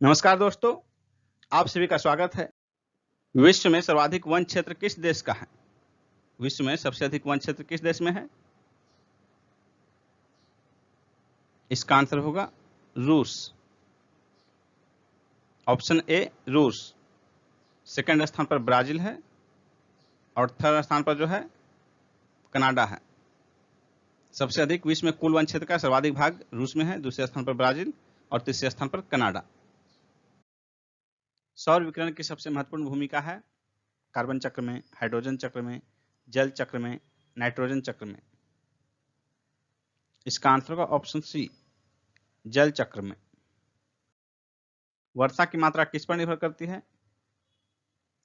नमस्कार दोस्तों, आप सभी का स्वागत है। विश्व में सर्वाधिक वन क्षेत्र किस देश का है? विश्व में सबसे अधिक वन क्षेत्र किस देश में है? इसका आंसर होगा रूस। ऑप्शन ए रूस। सेकंड स्थान पर ब्राजील है और थर्ड स्थान पर जो है कनाडा है। सबसे अधिक विश्व में कुल वन क्षेत्र का सर्वाधिक भाग रूस में है, दूसरे स्थान पर ब्राजील और तीसरे स्थान पर कनाडा। सौर विकिरण की सबसे महत्वपूर्ण भूमिका है कार्बन चक्र में, हाइड्रोजन चक्र में, जल चक्र में, नाइट्रोजन चक्र में। इसका आंसर होगा ऑप्शन सी, जल चक्र में। वर्षा की मात्रा किस पर निर्भर करती है?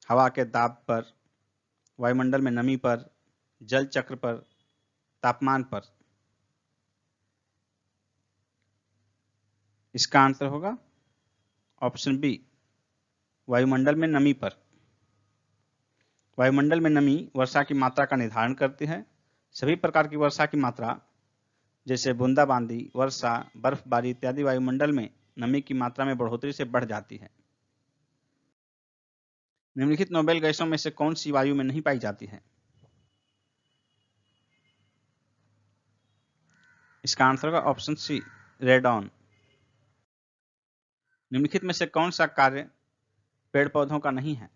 हवा के दाब पर, वायुमंडल में नमी पर, जल चक्र पर, तापमान पर। इसका आंसर होगा ऑप्शन बी, वायुमंडल में नमी पर। वायुमंडल में नमी वर्षा की मात्रा का निर्धारण करती है। सभी प्रकार की वर्षा की मात्रा जैसे बूंदाबांदी, वर्षा, बर्फबारी इत्यादि वायुमंडल में नमी की मात्रा में बढ़ोतरी से बढ़ जाती है। निम्नलिखित नोबेल गैसों में से कौन सी वायु में नहीं पाई जाती है? इसका आंसर होगा ऑप्शन सी, रेडॉन। निम्नलिखित में से कौन सा कार्य पेड़ पौधों का नहीं है?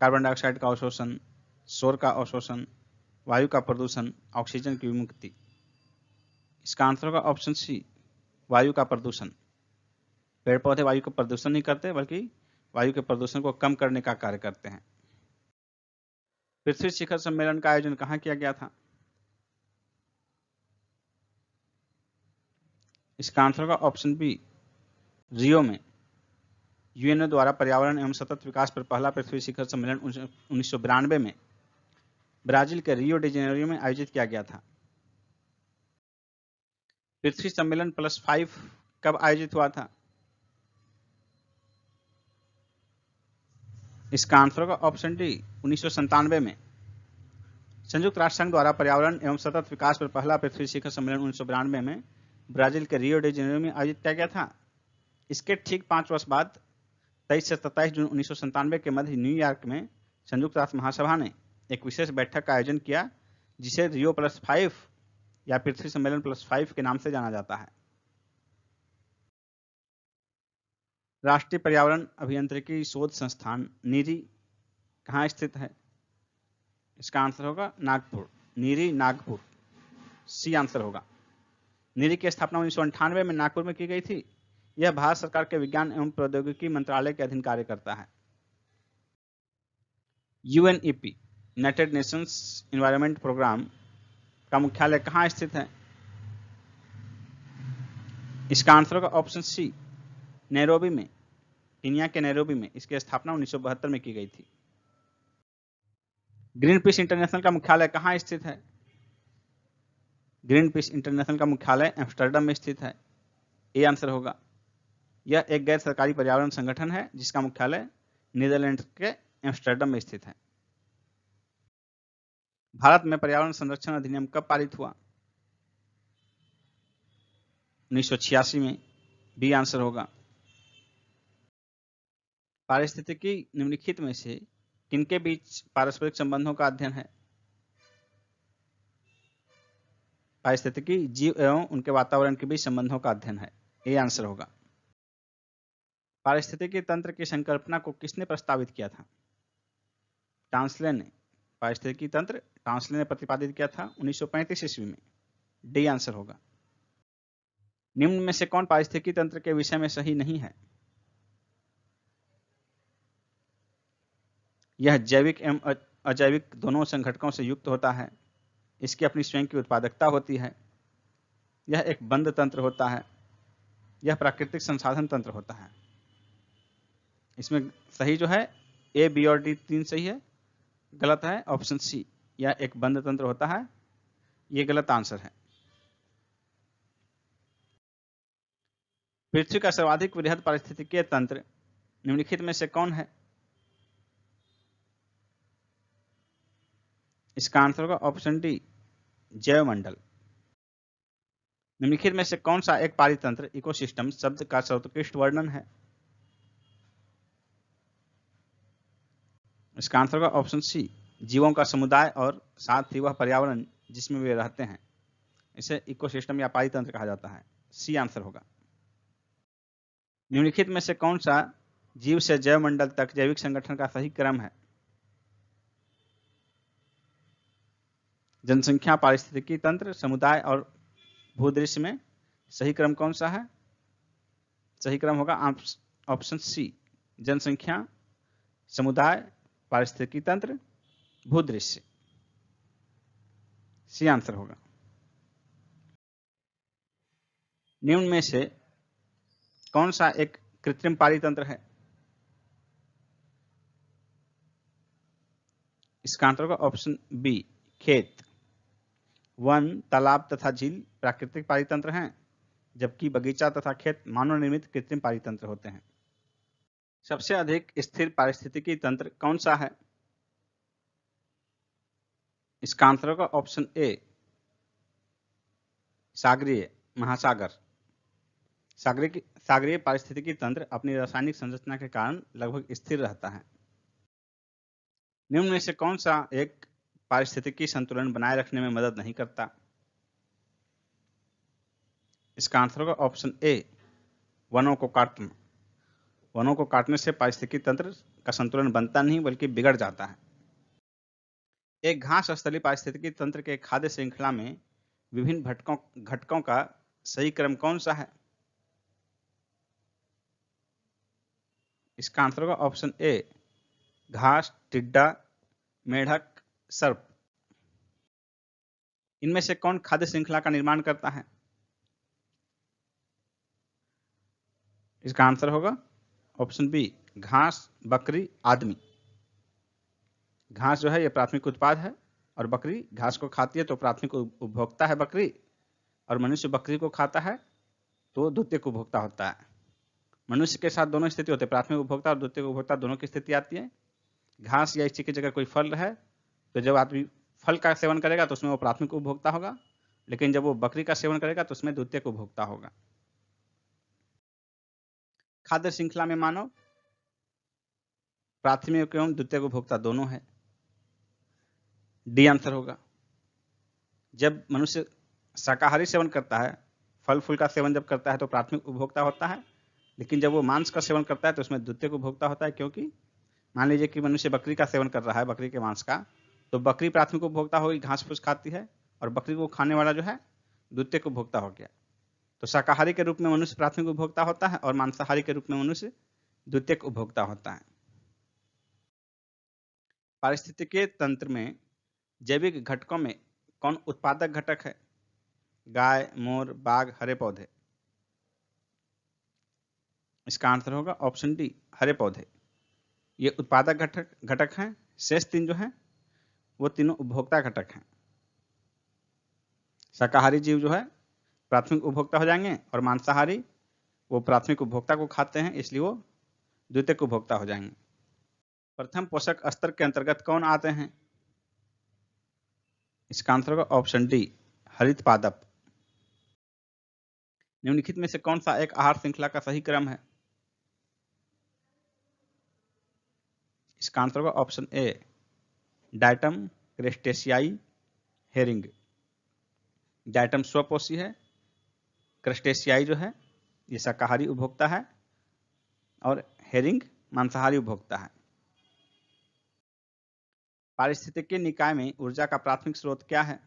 कार्बन डाइऑक्साइड का अवशोषण, शोर का अवशोषण, वायु का प्रदूषण, ऑक्सीजन की विमुक्ति। इसका आंसर होगा ऑप्शन सी, वायु का प्रदूषण। पेड़ पौधे वायु का प्रदूषण नहीं करते बल्कि वायु के प्रदूषण को कम करने का कार्य करते हैं। पृथ्वी शिखर सम्मेलन का आयोजन कहाँ किया गया था? इसका आंसर होगा ऑप्शन बी, रियो में। यूएनओ द्वारा पर्यावरण एवं सतत विकास पर पहला पृथ्वी शिखर सम्मेलन 1992 में ब्राजील के रियो डी जेनेरियो में आयोजित किया गया था। पृथ्वी सम्मेलन +5 कब आयोजित हुआ था? इसका आंसर होगा ऑप्शन डी, 1997 में। संयुक्त राष्ट्र संघ द्वारा पर्यावरण एवं सतत विकास पर पहला पृथ्वी शिखर सम्मेलन 1992 में ब्राजील के रियो डी जेनेरियो में आयोजित किया गया था। इसके ठीक 5 वर्ष बाद 23 से 27 जून 1997 के मध्य न्यूयॉर्क में संयुक्त राष्ट्र महासभा ने एक विशेष बैठक का आयोजन किया जिसे रियो +5 या पृथ्वी सम्मेलन +5 के नाम से जाना जाता है। राष्ट्रीय पर्यावरण अभियांत्रिकी शोध संस्थान नीरी कहाँ स्थित है? इसका आंसर होगा नागपुर। नीरी नागपुर, सी आंसर होगा। नीरी की स्थापना 1998 में नागपुर में की गई थी। यह भारत सरकार के विज्ञान एवं प्रौद्योगिकी मंत्रालय के अधीन कार्य करता है। UNEP, United Nations Environment Programme का मुख्यालय कहाँ स्थित है? इसका आंसर होगा ऑप्शन सी, नैरोबी में। केन्या के नैरोबी में इसकी स्थापना 1972 में की गई थी। ग्रीन पीस इंटरनेशनल का मुख्यालय कहाँ स्थित है? ग्रीन पीस इंटरनेशनल का मुख्यालय एम्स्टर्डम में स्थित है। ए आंसर होगा। यह एक गैर सरकारी पर्यावरण संगठन है जिसका मुख्यालय नीदरलैंड के एम्स्टर्डम में स्थित है। भारत में पर्यावरण संरक्षण अधिनियम कब पारित हुआ? 1986 में। बी आंसर होगा। पारिस्थितिकी निम्नलिखित में से किनके बीच पारस्परिक संबंधों का अध्ययन है? पारिस्थितिकी जीव एवं उनके वातावरण के बीच संबंधों का अध्ययन है। ए आंसर होगा। पारिस्थितिकी तंत्र की संकल्पना को किसने प्रस्तावित किया था? टांसले ने। पारिस्थितिकी तंत्र टांसले ने प्रतिपादित किया था 1935 ईस्वी में। डी आंसर होगा। निम्न में से कौन पारिस्थितिकी तंत्र के विषय में सही नहीं है? यह जैविक एवं अजैविक दोनों संघटकों से युक्त होता है। इसकी अपनी स्वयं की उत्पादकता होती है। यह एक बंद तंत्र होता है। यह प्राकृतिक संसाधन तंत्र होता है। इसमें सही जो है ए, बी और डी तीन सही है। गलत है ऑप्शन सी, यह एक बंद तंत्र होता है। यह गलत आंसर है। पृथ्वी का सर्वाधिक वृहद पारिस्थितिकीय तंत्र निम्नलिखित में से कौन है? इसका आंसर होगा ऑप्शन डी, जैवमंडल। निम्नलिखित में से कौन सा एक पारितंत्र इकोसिस्टम शब्द का सर्वोत्कृष्ट वर्णन है? इसका आंसर होगा ऑप्शन सी, जीवों का समुदाय और साथ ही वह पर्यावरण जिसमें वे रहते हैं, इसे इकोसिस्टम या पारितंत्र कहा जाता है। सी आंसर होगा। निम्नलिखित में से कौन सा जीव से जैवमंडल तक जैविक संगठन का सही क्रम है? जनसंख्या, पारिस्थितिकी तंत्र, समुदाय और भूदृश्य में सही क्रम कौन सा है? सही क्रम होगा ऑप्शन सी, जनसंख्या, समुदाय, पारिस्थितिकी तंत्र, भूदृश्य। सी आंसर होगा। निम्न में से कौन सा एक कृत्रिम पारितंत्र है? इसका आंसर होगा ऑप्शन बी, खेत। वन, तालाब तथा झील प्राकृतिक पारितंत्र हैं, जबकि बगीचा तथा खेत मानव निर्मित कृत्रिम पारितंत्र होते हैं। सबसे अधिक स्थिर पारिस्थितिकी तंत्र कौन सा है? इसका आंसर होगा ऑप्शन ए, सागरीय महासागर। सागरीय पारिस्थितिकी तंत्र अपनी रासायनिक संरचना के कारण लगभग स्थिर रहता है। निम्न में से कौन सा एक पारिस्थितिकी संतुलन बनाए रखने में मदद नहीं करता? इसका आंसर होगा ऑप्शन ए, वनों को काटना। वनों को काटने से पारिस्थितिकी तंत्र का संतुलन बनता नहीं बल्कि बिगड़ जाता है। एक घास स्थलीय पारिस्थितिकी तंत्र के खाद्य श्रृंखला में विभिन्न घटकों का सही क्रम कौन सा है? इसका आंसर होगा ऑप्शन ए, घास, टिड्डा, मेढक, सर्प। इनमें से कौन खाद्य श्रृंखला का निर्माण करता है? इसका आंसर होगा ऑप्शन बी, घास, बकरी, आदमी। घास जो है यह प्राथमिक उत्पाद है और बकरी घास को खाती है तो प्राथमिक उपभोक्ता है बकरी, और मनुष्य बकरी को खाता है तो द्वितीयक उपभोक्ता होता है। मनुष्य के साथ दोनों स्थिति होते हैं, प्राथमिक उपभोक्ता और द्वितीयक उपभोक्ता दोनों की स्थिति आती है। घास या इसी की जगह कोई फल है तो जब आदमी फल का सेवन करेगा तो उसमें वो प्राथमिक उपभोक्ता होगा, लेकिन जब वो बकरी का सेवन करेगा तो उसमें द्वितीयक उपभोक्ता होगा। खाद्य श्रृंखला में मानव प्राथमिक एवं द्वितीयक उपभोक्ता दोनों है। डी आंसर होगा। जब मनुष्य शाकाहारी सेवन करता है, फल फूल का सेवन जब करता है तो प्राथमिक उपभोक्ता होता है, लेकिन जब वो मांस का सेवन करता है तो उसमें द्वितीयक उपभोक्ता होता है। क्योंकि मान लीजिए कि मनुष्य बकरी का सेवन कर रहा है, बकरी के मांस का, तो बकरी प्राथमिक उपभोक्ता होगी, घास फूस खाती है, और बकरी को खाने वाला जो है द्वितीयक उपभोक्ता हो गया। तो शाकाहारी के रूप में मनुष्य प्राथमिक उपभोक्ता होता है और मांसाहारी के रूप में मनुष्य द्वितीयक उपभोक्ता होता है। पारिस्थितिकीय तंत्र में जैविक घटकों में कौन उत्पादक घटक है? गाय, मोर, बाघ, हरे पौधे। इसका आंसर होगा ऑप्शन डी, हरे पौधे। ये उत्पादक घटक हैं। शेष तीन जो हैं वो तीनों उपभोक्ता घटक हैं। शाकाहारी जीव जो है प्राथमिक उपभोक्ता हो जाएंगे और मांसाहारी वो प्राथमिक उपभोक्ता को खाते हैं, इसलिए वो द्वितीयक उपभोक्ता हो जाएंगे। प्रथम पोषक स्तर के अंतर्गत कौन आते हैं? इसका आंसर होगा ऑप्शन डी, हरित पादप। निम्नलिखित में से कौन सा एक आहार श्रृंखला का सही क्रम है? इसका आंसर होगा ऑप्शन ए, डायटम, क्रेस्टेशियाई, हेरिंग। डायटम स्वपोषी है, क्रस्टेशियाई जो है ये शाकाहारी उपभोक्ता है, और हेरिंग मांसाहारी उपभोक्ता है। पारिस्थितिकीय निकाय में ऊर्जा का प्राथमिक स्रोत क्या है?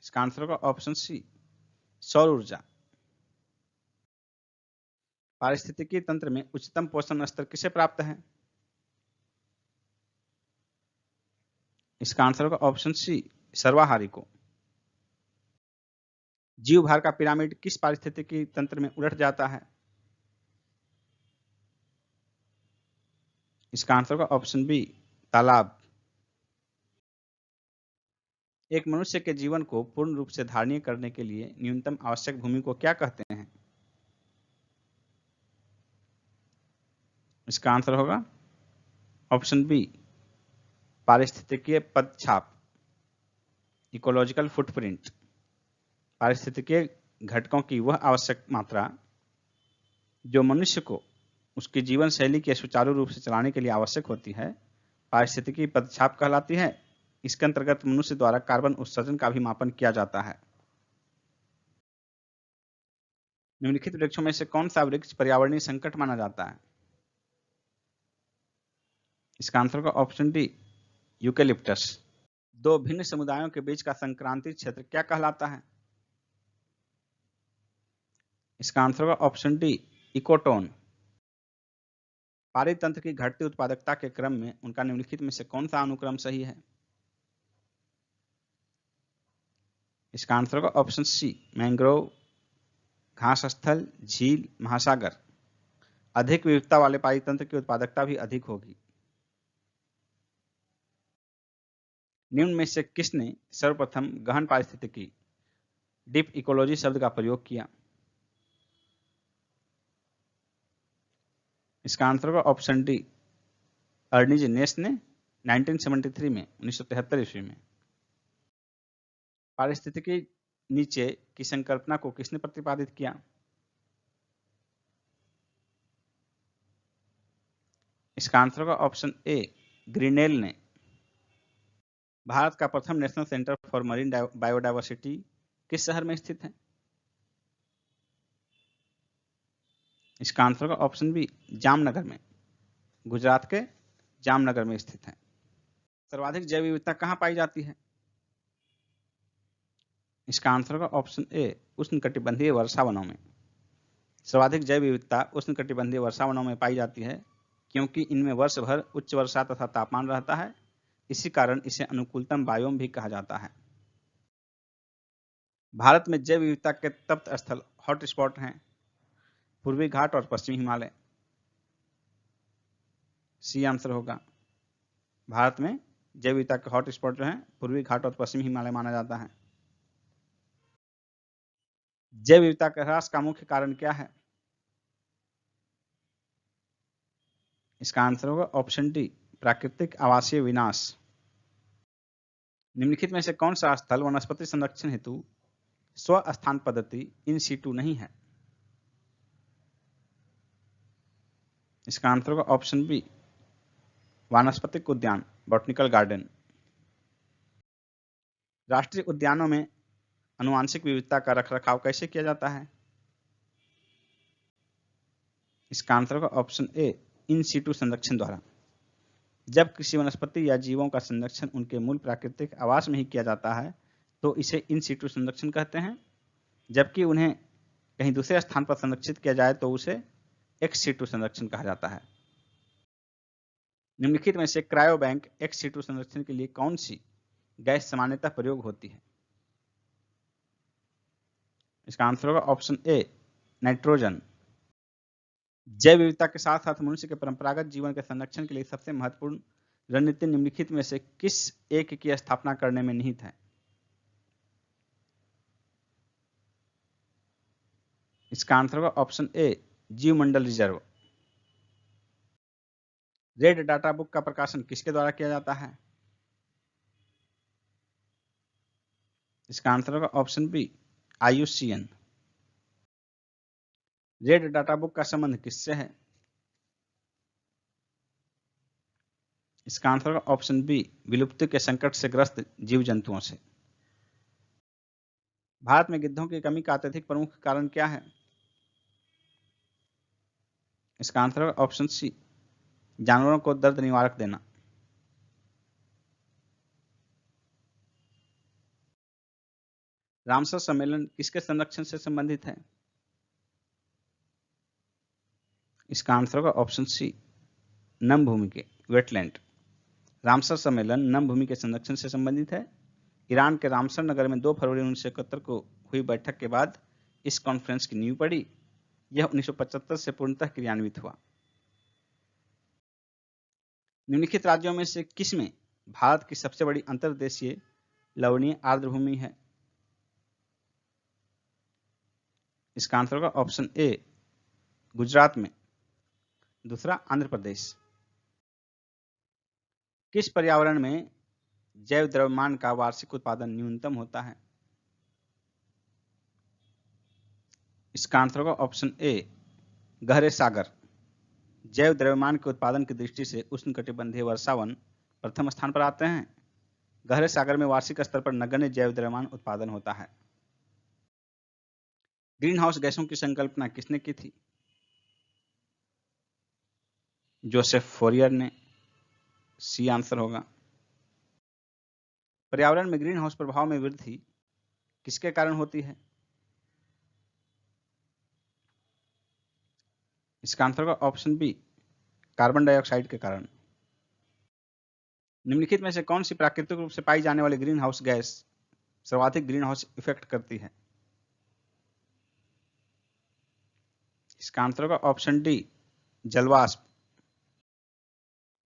इसका आंसर होगा ऑप्शन सी, सौर ऊर्जा। पारिस्थितिकीय तंत्र में उच्चतम पोषण स्तर किसे प्राप्त है? इसका आंसर होगा ऑप्शन सी, सर्वाहारी को। जीव भार का पिरामिड किस पारिस्थितिकीय तंत्र में उलट जाता है? इसका आंसर होगा ऑप्शन बी, तालाब। एक मनुष्य के जीवन को पूर्ण रूप से धारणीय करने के लिए न्यूनतम आवश्यक भूमि को क्या कहते हैं? इसका आंसर होगा ऑप्शन बी, पारिस्थितिकीय पदछाप, इकोलॉजिकल फुटप्रिंट। पारिस्थितिकीय घटकों की वह आवश्यक मात्रा जो मनुष्य को उसकी जीवन शैली के सुचारू रूप से चलाने के लिए आवश्यक होती है, पारिस्थितिकी पदछाप कहलाती है। इसके अंतर्गत मनुष्य द्वारा कार्बन उत्सर्जन का भी मापन किया जाता है। निम्नलिखित वृक्षों में से कौन सा वृक्ष पर्यावरणीय संकट माना जाता है? इसका आंसर होगा ऑप्शन डी, यूकेलिप्टस। दो भिन्न समुदायों के बीच का संक्रांति क्षेत्र क्या कहलाता है? इसका आंसर होगा ऑप्शन डी, इकोटोन। पारितंत्र की घटती उत्पादकता के क्रम में उनका निम्नलिखित में से कौन सा अनुक्रम सही है? इसका आंसर होगा ऑप्शन सी, मैंग्रोव, घास स्थल, झील, महासागर। अधिक विविधता वाले पारितंत्र की उत्पादकता भी अधिक होगी। निम्न में से किसने सर्वप्रथम गहन पारिस्थितिकी, डीप इकोलॉजी शब्द का प्रयोग किया? इसका आंसर होगा ऑप्शन डी, अर्नीज नेस ने 1973 में 1973 ईस्वी में। पारिस्थितिकी नीचे की संकल्पना को किसने प्रतिपादित किया? इसका आंसर होगा ऑप्शन ए, ग्रीनेल ने। भारत का प्रथम national centre for marine biodiversity किस शहर में स्थित है? इसका आंसर होगा ऑप्शन बी, जामनगर में। गुजरात के जामनगर में स्थित है। सर्वाधिक जैव विविधता कहाँ पाई जाती है? इसका आंसर होगा ऑप्शन ए, उष्णकटिबंधीय वर्षा वनों में। सर्वाधिक जैव विविधता उष्णकटिबंधीय वर्षा वनों में पाई जाती है क्योंकि इनमें वर्ष भर उच्च वर्षा तथा तापमान रहता है। इसी कारण इसे अनुकूलतम बायोम भी कहा जाता है। भारत में जैव विविधता के तप्त स्थल हॉट स्पॉट हैं पूर्वी घाट और पश्चिमी हिमालय। सी आंसर होगा। भारत में जैव विविधता के हॉट स्पॉट जो हैं पूर्वी घाट और पश्चिमी हिमालय माना जाता है। जैव विविधता के ह्रास का मुख्य कारण क्या है? इसका आंसर होगा ऑप्शन डी, प्राकृतिक आवासीय विनाश। निम्नलिखित में से कौन सा स्थल वनस्पति संरक्षण हेतु स्वस्थान पद्धति इन सीटू नहीं है? इसका आंसर होगा ऑप्शन बी, वानस्पतिक उद्यान, बॉटनिकल गार्डन। राष्ट्रीय उद्यानों में आनुवांशिक विविधता का रखरखाव कैसे किया जाता है? इसका आंसर होगा ऑप्शन ए, इन सीटू संरक्षण द्वारा। जब किसी वनस्पति या जीवों का संरक्षण उनके मूल प्राकृतिक आवास में ही किया जाता है तो इसे इन सीटू संरक्षण कहते हैं, जबकि उन्हें कहीं दूसरे स्थान पर संरक्षित किया जाए तो उसे एक्स सीटू संरक्षण कहा जाता है। निम्नलिखित में से क्रायोबैंक एक्स सीटू संरक्षण के लिए कौन सी गैस सामान्यतः प्रयोग होती है? इसका आंसर होगा ऑप्शन ए, नाइट्रोजन। जैव विविधता के साथ साथ मनुष्य के परंपरागत जीवन के संरक्षण के लिए सबसे महत्वपूर्ण रणनीति निम्नलिखित में से किस एक की स्थापना करने में निहित है? इसका आंसर होगा ऑप्शन ए, जीवमंडल रिजर्व। रेड डाटा बुक का प्रकाशन किसके द्वारा किया जाता है? इसका आंसर होगा option B, IUCN। Red data book का संबंध किससे है? इसका आंसर होगा ऑप्शन बी, विलुप्ति के संकट से ग्रस्त जीव जंतुओं से। भारत में गिद्धों की कमी का अत्यधिक प्रमुख कारण क्या है? इसका आंसर होगा ऑप्शन सी, जानवरों को दर्द निवारक देना। रामसर सम्मेलन किसके संरक्षण से संबंधित है? इसका आंसर होगा ऑप्शन सी, नम भूमि के, वेटलैंड। रामसर सम्मेलन नम भूमि के संरक्षण से संबंधित है। ईरान के रामसर नगर में 2 फरवरी 1971 को हुई बैठक के बाद इस कॉन्फ्रेंस की नींव पड़ी। यह 1975 से पूर्णतः क्रियान्वित हुआ। निम्नलिखित राज्यों में से किसमें भारत की सबसे बड़ी अंतर्देशीय लवणीय आर्द्र भूमि है? इसका आंसर होगा ऑप्शन ए, गुजरात में। दूसरा, आंध्र प्रदेश। किस पर्यावरण में जैव द्रव्यमान का वार्षिक उत्पादन न्यूनतम होता है? इसका आंसर होगा ऑप्शन ए गहरे सागर। जैव द्रव्यमान के उत्पादन की दृष्टि से उष्णकटिबंधीय वर्षावन प्रथम स्थान पर आते हैं। गहरे सागर में वार्षिक स्तर पर नगण्य जैव द्रव्यमान उत्पादन होता है। ग्रीन हाउस गैसों की संकल्पना किसने की थी? जोसेफ फोरियर ने। सी आंसर होगा। पर्यावरण में ग्रीन हाउस प्रभाव में वृद्धि किसके कारण होती है? इसका आंसर होगा ऑप्शन बी कार्बन डाइऑक्साइड के कारण। निम्नलिखित में से कौन सी प्राकृतिक रूप से पाई जाने वाली ग्रीन हाउस गैस सर्वाधिक ग्रीन हाउस इफेक्ट करती है? इसका आंसर होगा ऑप्शन डी जलवाष्प।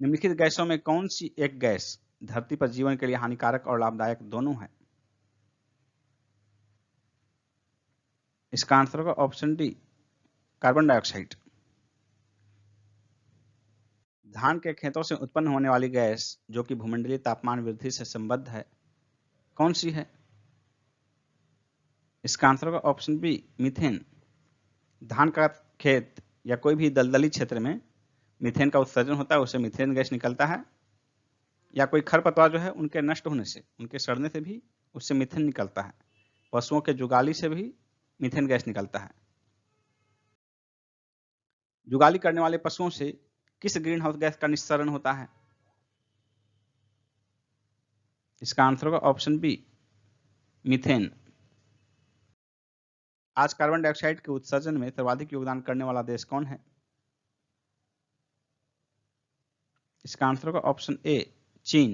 निम्नलिखित गैसों में कौन सी एक गैस धरती पर जीवन के लिए हानिकारक और लाभदायक दोनों है? इसका आंसर होगा ऑप्शन डी कार्बन डाइऑक्साइड। धान के खेतों से उत्पन्न होने वाली गैस जो कि भूमंडलीय तापमान वृद्धि से संबद्ध है, कौन सी है? इसका आंसर होगा ऑप्शन बी मीथेन। धान का खेत या कोई भी दलदली क्षेत्र में मीथेन का उत्सर्जन होता है, उससे मीथेन गैस निकलता है। या कोई खरपतवार जो है उनके नष्ट होने से, उनके सड़ने से भी उससे मीथेन निकलता है। पशुओं के जुगाली से भी मीथेन गैस निकलता है। जुगाली करने वाले पशुओं से किस ग्रीन हाउस गैस का निस्सरण होता है? इसका आंसर होगा ऑप्शन बी मीथेन। आज कार्बन डाइऑक्साइड के उत्सर्जन में सर्वाधिक योगदान करने वाला देश कौन है? इसका आंसर होगा ऑप्शन ए चीन।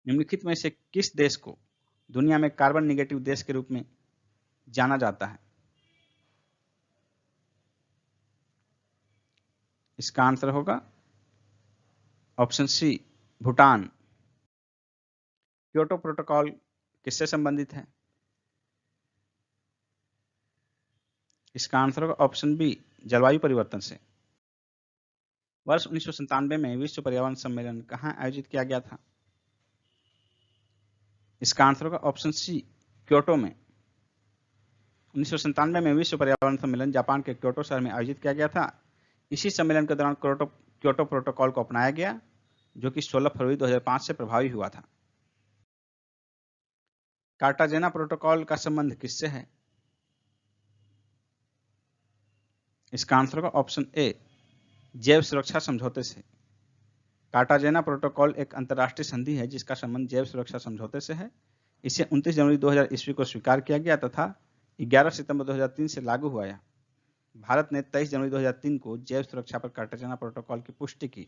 निम्नलिखित में से किस देश को दुनिया में कार्बन निगेटिव देश के रूप में जाना जाता है? इसका आंसर होगा option C Bhutan. Kyoto protocol किससे संबंधित है? इसका आंसर होगा ऑप्शन बी जलवायु परिवर्तन से। वर्ष 1997 में विश्व पर्यावरण सम्मेलन कहाँ आयोजित किया गया था? इसका आंसर होगा ऑप्शन सी क्योटो में। 1997 में विश्व पर्यावरण सम्मेलन जापान के क्योटो शहर में आयोजित किया गया था। इसी सम्मेलन के दौरान क्योटो प्रोटोकॉल को अपनाया गया, जो कि 16 फरवरी 2005 से प्रभावी हुआ था। कार्टाजेना प्रोटोकॉल का संबंध किससे है? इसका आंसर होगा ऑप्शन ए जैव सुरक्षा समझौते से। कार्टाजेना प्रोटोकॉल एक अंतर्राष्ट्रीय संधि है जिसका संबंध जैव सुरक्षा समझौते से है। इसे 29 जनवरी 2000 ईस्वी को स्वीकार किया गया तथा 11 सितंबर 2003 से लागू हुआ। भारत ने 23 जनवरी 2003 को जैव सुरक्षा पर कार्टाजेना प्रोटोकॉल की पुष्टि की।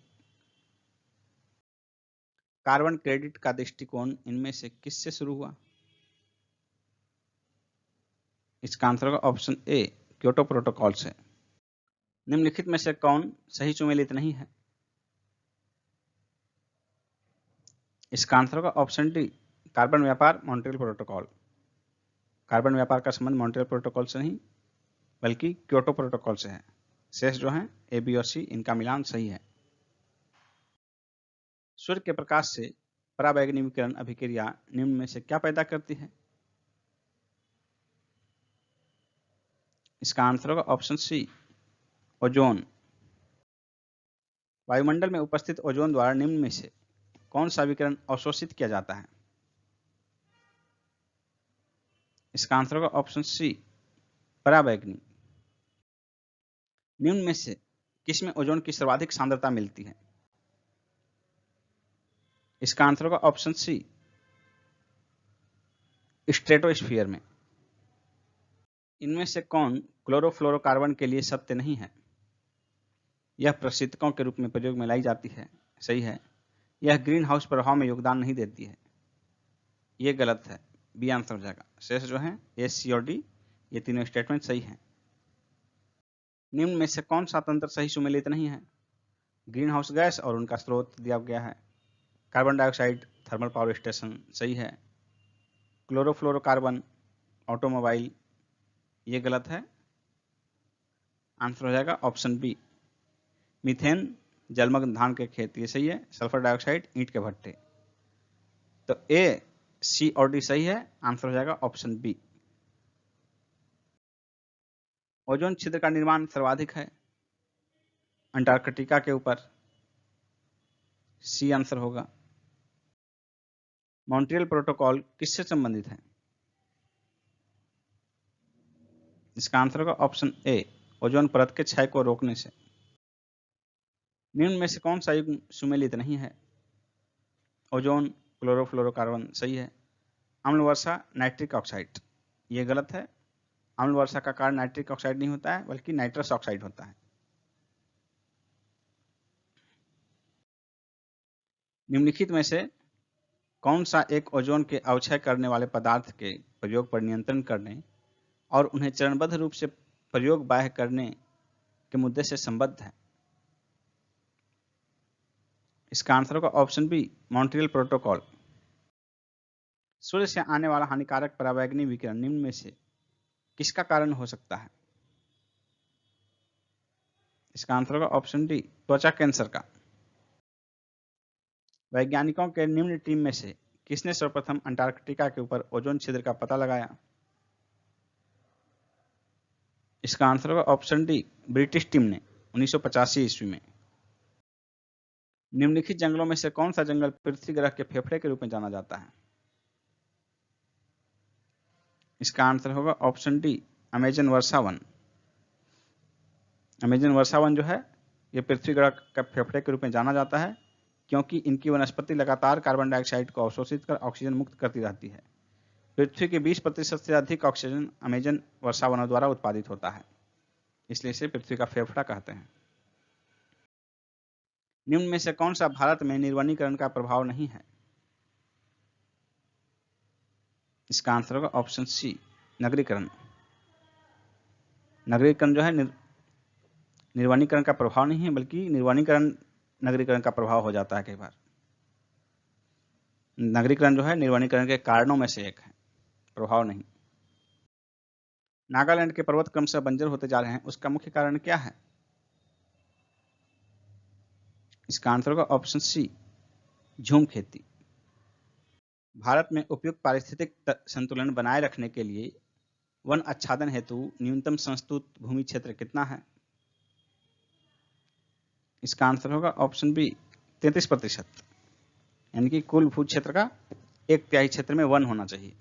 कार्बन क्रेडिट का दृष्टिकोण इनमें से किससे शुरू हुआ? इसका आंसर होगा ऑप्शन ए क्योटो प्रोटोकॉल से। निम्नलिखित में से कौन सही सुमेलित नहीं है? इसका आंसर होगा ऑप्शन डी कार्बन व्यापार मॉन्ट्रियल प्रोटोकॉल। कार्बन व्यापार का संबंध मॉन्ट्रियल प्रोटोकॉल से नहीं बल्कि क्योटो प्रोटोकॉल से है। शेष जो है ए बी और सी, इनका मिलान सही है। सूर्य के प्रकाश से पराबैंगनी विकिरण अभिक्रिया निम्न में से क्या पैदा करती है? इसका आंसर होगा ऑप्शन सी ओजोन। वायुमंडल में उपस्थित ओजोन द्वारा निम्न में से कौन सा विकिरण अवशोषित किया जाता है? इसका आंसर होगा ऑप्शन सी पराबैंगनी। निम्न में से किसमें ओजोन की सर्वाधिक सांद्रता मिलती है? इसका आंसर होगा ऑप्शन सी स्ट्रेटोस्फीयर में। इनमें से कौन क्लोरोफ्लोरोकार्बन के लिए सत्य नहीं है? यह प्रशीतकों के रूप में प्रयोग में लाई जाती है, सही है। यह ग्रीन हाउस प्रभाव में योगदान नहीं देती है, यह गलत है, बी आंसर हो जाएगा। शेष जो है ए सी और डी, ये तीनों स्टेटमेंट सही है। निम्न में से कौन सा तंत्र सही सुमेलित नहीं है? ग्रीन हाउस गैस और उनका स्रोत दिया गया है। Carbon dioxide thermal power station, सही है। क्लोरोफ्लोरोकार्बन ऑटोमोबाइल, ये गलत है, आंसर हो जाएगा ऑप्शन बी मीथेन जलमग्न धान के खेत, ये सही है। सल्फर डाइऑक्साइड ईंट के भट्टे। तो ए सी और डी सही है, आंसर हो जाएगा ऑप्शन बी। ओजोन छिद्र का निर्माण सर्वाधिक है अंटार्कटिका के ऊपर, सी आंसर होगा। मॉन्ट्रियल प्रोटोकॉल किससे संबंधित है? इसका आंसर होगा ऑप्शन ए, ओजोन परत के क्षय को रोकने से। निम्न में से कौन सा युग्म सुमेलित नहीं है? ओजोन, क्लोरोफ्लोरोकार्बन सही है। अम्ल वर्षा, नाइट्रिक ऑक्साइड, ये गलत है। अम्ल वर्षा का कारण नाइट्रिक ऑक्साइड नहीं होता है बल्कि नाइट्रस ऑक्साइड होता है। निम्नलिखित में से कौन सा एक ओजोन के अवक्षय करने वाले पदार्थ के प्रयोग पर नियंत्रण करने और उन्हें चरणबद्ध रूप से प्रयोग बाह्य करने के मुद्दे से संबद्ध है? इसका आंसर होगा ऑप्शन बी, मॉन्ट्रियल प्रोटोकॉल। सूर्य से आने वाला हानिकारक पराबैंगनी विकिरण निम्न में से किसका कारण हो सकता है? इसका आंसर होगा ऑप्शन डी, त्वचा कैंसर का। वैज्ञानिकों के निम्न टीम में से किसने सर्वप्रथम अंटार्कटिका के ऊपर ओजोन छिद्र का पता लगाया? इसका आंसर होगा ऑप्शन डी, ब्रिटिश टीम ने 1985 ईस्वी में। निम्नलिखित जंगलों में से कौन सा जंगल पृथ्वी ग्रह के फेफड़े के रूप में जाना जाता है? इसका आंसर होगा ऑप्शन डी, अमेजन वर्षा वन। अमेजन वर्षा वन जो है ये पृथ्वी ग्रह का फेफड़े के रूप में जाना जाता है क्योंकि इनकी वनस्पति लगातार कार्बन डाइऑक्साइड को अवशोषित कर ऑक्सीजन मुक्त करती रहती है। पृथ्वी के 20% से अधिक ऑक्सीजन अमेजन वर्षा वनों द्वारा उत्पादित होता है, इसलिए इसे पृथ्वी का फेफड़ा कहते हैं। निम्न में से कौन सा भारत में निर्वनीकरण का प्रभाव नहीं है? इसका आंसर होगा ऑप्शन सी, नगरीकरण। नगरीकरण जो है निर्वनीकरण का प्रभाव नहीं है बल्कि निर्वनीकरण नगरीकरण का प्रभाव हो जाता है कई बार। नगरीकरण जो है निर्वनीकरण के कारणों में से एक है, प्रभाव नहीं। नागालैंड के पर्वत क्रमशः बंजर होते जा रहे हैं, उसका मुख्य कारण क्या है? इसका आंसर होगा ऑप्शन सी, झूम खेती। भारत में उपयुक्त पारिस्थितिक संतुलन बनाए रखने के लिए वन आच्छादन हेतु न्यूनतम संस्तुत भूमि क्षेत्र कितना है? इसका आंसर होगा ऑप्शन बी, 33%, यानी कि कुल भू क्षेत्र का 1/3 क्षेत्र में वन होना चाहिए।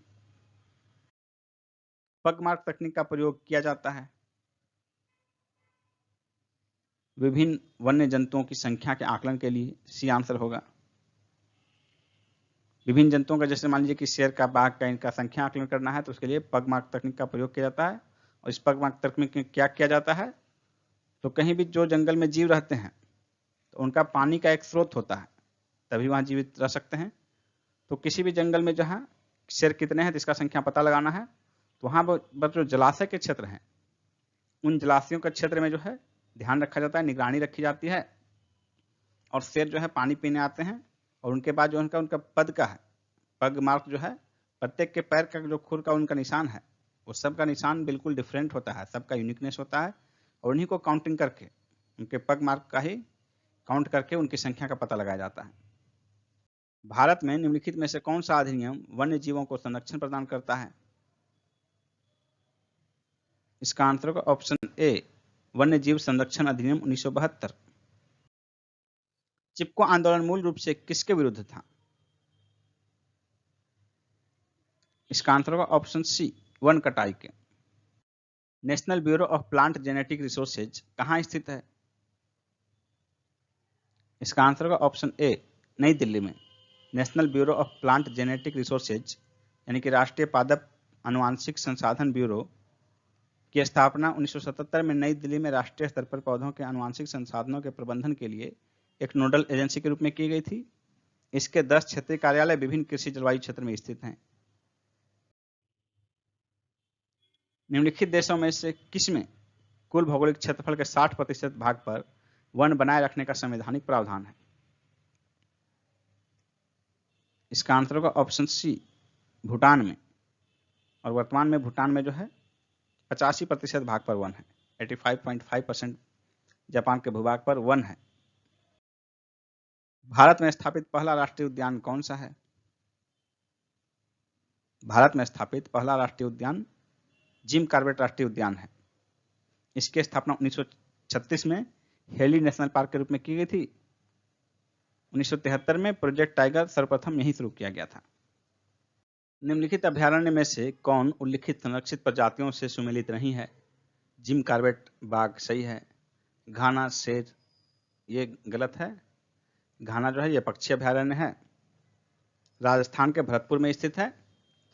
पगमार्क तकनीक का प्रयोग किया जाता है विभिन्न वन्य जंतुओं की संख्या के आकलन के लिए, सी आंसर होगा। विभिन्न जंतुओं का, जैसे मान लीजिए कि शेर का, बाघ का, इनका संख्या आकलन करना है तो उसके लिए पगमार्क तकनीक का प्रयोग किया जाता है। और इस पगमार्क तकनीक में क्या किया जाता है, तो कहीं भी जो जंगल में जीव रहते हैं तो उनका पानी का एक स्रोत होता है, तभी वहां जीवित रह सकते हैं। तो किसी भी जंगल में जहाँ शेर कितने हैं तो इसका संख्या पता लगाना है, तो वहां पर जो जलाशय के क्षेत्र हैं उन जलाशयों के क्षेत्र में जो है ध्यान रखा जाता है, निगरानी रखी जाती है। और शेर जो है पानी पीने आते हैं और उनके बाद जो उनका पद का है, पग मार्क जो है, प्रत्येक के पैर का जो खुर का उनका निशान है वो सबका निशान बिल्कुल डिफरेंट होता है, सबका यूनिकनेस होता है। और उन्हीं को काउंटिंग करके, उनके पग मार्क का ही काउंट करके उनकी संख्या का पता लगाया जाता है। भारत में निम्नलिखित में से कौन सा अधिनियम वन्य जीवों को संरक्षण प्रदान करता है? इसका आंसर होगा ऑप्शन ए, वन्य जीव संरक्षण अधिनियम 1972। चिपको आंदोलन मूल रूप से किसके विरुद्ध था? इसका आंसर होगा ऑप्शन सी, वन कटाई के। National bureau of plant genetic resources कहाँ स्थित है? इसका आंसर होगा ऑप्शन ए, नई दिल्ली में। National bureau of plant genetic resources यानी कि राष्ट्रीय पादप आनुवांशिक संसाधन ब्यूरो की स्थापना 1977 में नई दिल्ली में राष्ट्रीय स्तर पर पौधों के आनुवांशिक संसाधनों के प्रबंधन के लिए एक नोडल एजेंसी के रूप में की गई थी। इसके 10 क्षेत्रीय कार्यालय विभिन्न कृषि जलवायु क्षेत्र में स्थित हैं। निम्नलिखित देशों में से किसमें कुल भौगोलिक क्षेत्रफल के 60% भाग पर वन बनाए रखने का संवैधानिक प्रावधान है? इसका आंसर होगा ऑप्शन सी, भूटान में। और वर्तमान में भूटान में जो है 85% भाग पर वन है, 85.5% जापान के भूभाग पर वन है। भारत में स्थापित पहला राष्ट्रीय उद्यान कौन सा है? भारत में स्थापित पहला राष्ट्रीय उद्यान जिम कॉर्बेट राष्ट्रीय उद्यान है। इसकी स्थापना 1936 में हेली नेशनल पार्क के रूप में की गई थी। 1973 में प्रोजेक्ट टाइगर सर्वप्रथम यहीं शुरू किया गया था। निम्नलिखित अभयारण्य में से कौन उल्लिखित संरक्षित प्रजातियों से सुमेलित नहीं है? जिम कॉर्बेट बाघ सही है। घाना शेर ये गलत है। घाना जो है ये पक्षी अभयारण्य है, राजस्थान के भरतपुर में स्थित है,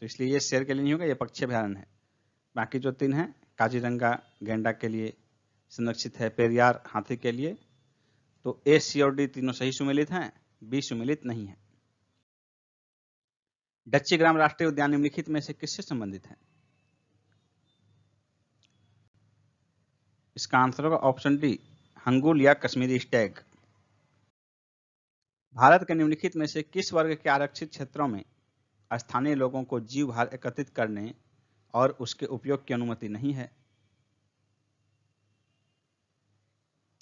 तो इसलिए ये शेर के लिए नहीं होगा, ये पक्षी अभयारण्य है। बाकी जो 3 हैं, काजीरंगा गैंडा के लिए संरक्षित है, पेरियार हाथी के लिए, तो ए, सी और डी तीनों सही सुमेलित हैं, बी सुमेलित नहीं है। डच्ची ग्राम राष्ट्रीय उद्यान निम्नलिखित में से किससे संबंधित है? इसका आंसर होगा ऑप्शन डी, हंगुल या कश्मीरी स्टैग। भारत के निम्नलिखित में से किस वर्ग के आरक्षित क्षेत्रों में स्थानीय लोगों को जीव भार एकत्रित करने और उसके उपयोग की अनुमति नहीं है?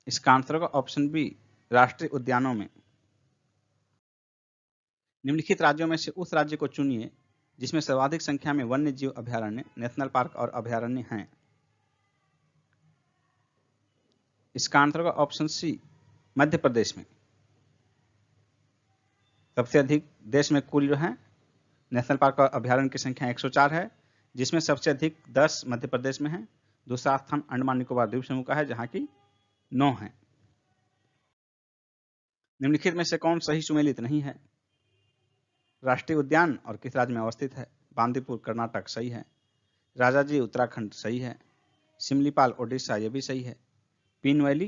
इसका आंसर होगा ऑप्शन बी, राष्ट्रीय उद्यानों में। निम्नलिखित राज्यों में से उस राज्य को चुनिए जिसमें सर्वाधिक संख्या में वन्य जीव अभयारण्य, नेशनल पार्क और अभयारण्य हैं। इसका आंसर होगा ऑप्शन सी, मध्य प्रदेश में। सबसे अधिक देश में कुल जो है नेशनल पार्क और अभयारण्य की संख्या 104 है, जिसमें सबसे अधिक 10 मध्य प्रदेश में है। दूसरा स्थान अंडमान निकोबार द्वीप समूह का है, जहां की 9 है। निम्नलिखित में से कौन सही सुमेलित नहीं है? राष्ट्रीय उद्यान और किस राज्य में अवस्थित है? बांदीपुर कर्नाटक सही है। राजाजी उत्तराखंड सही है। सिमलीपाल ओडिशा ये भी सही है। पीन वैली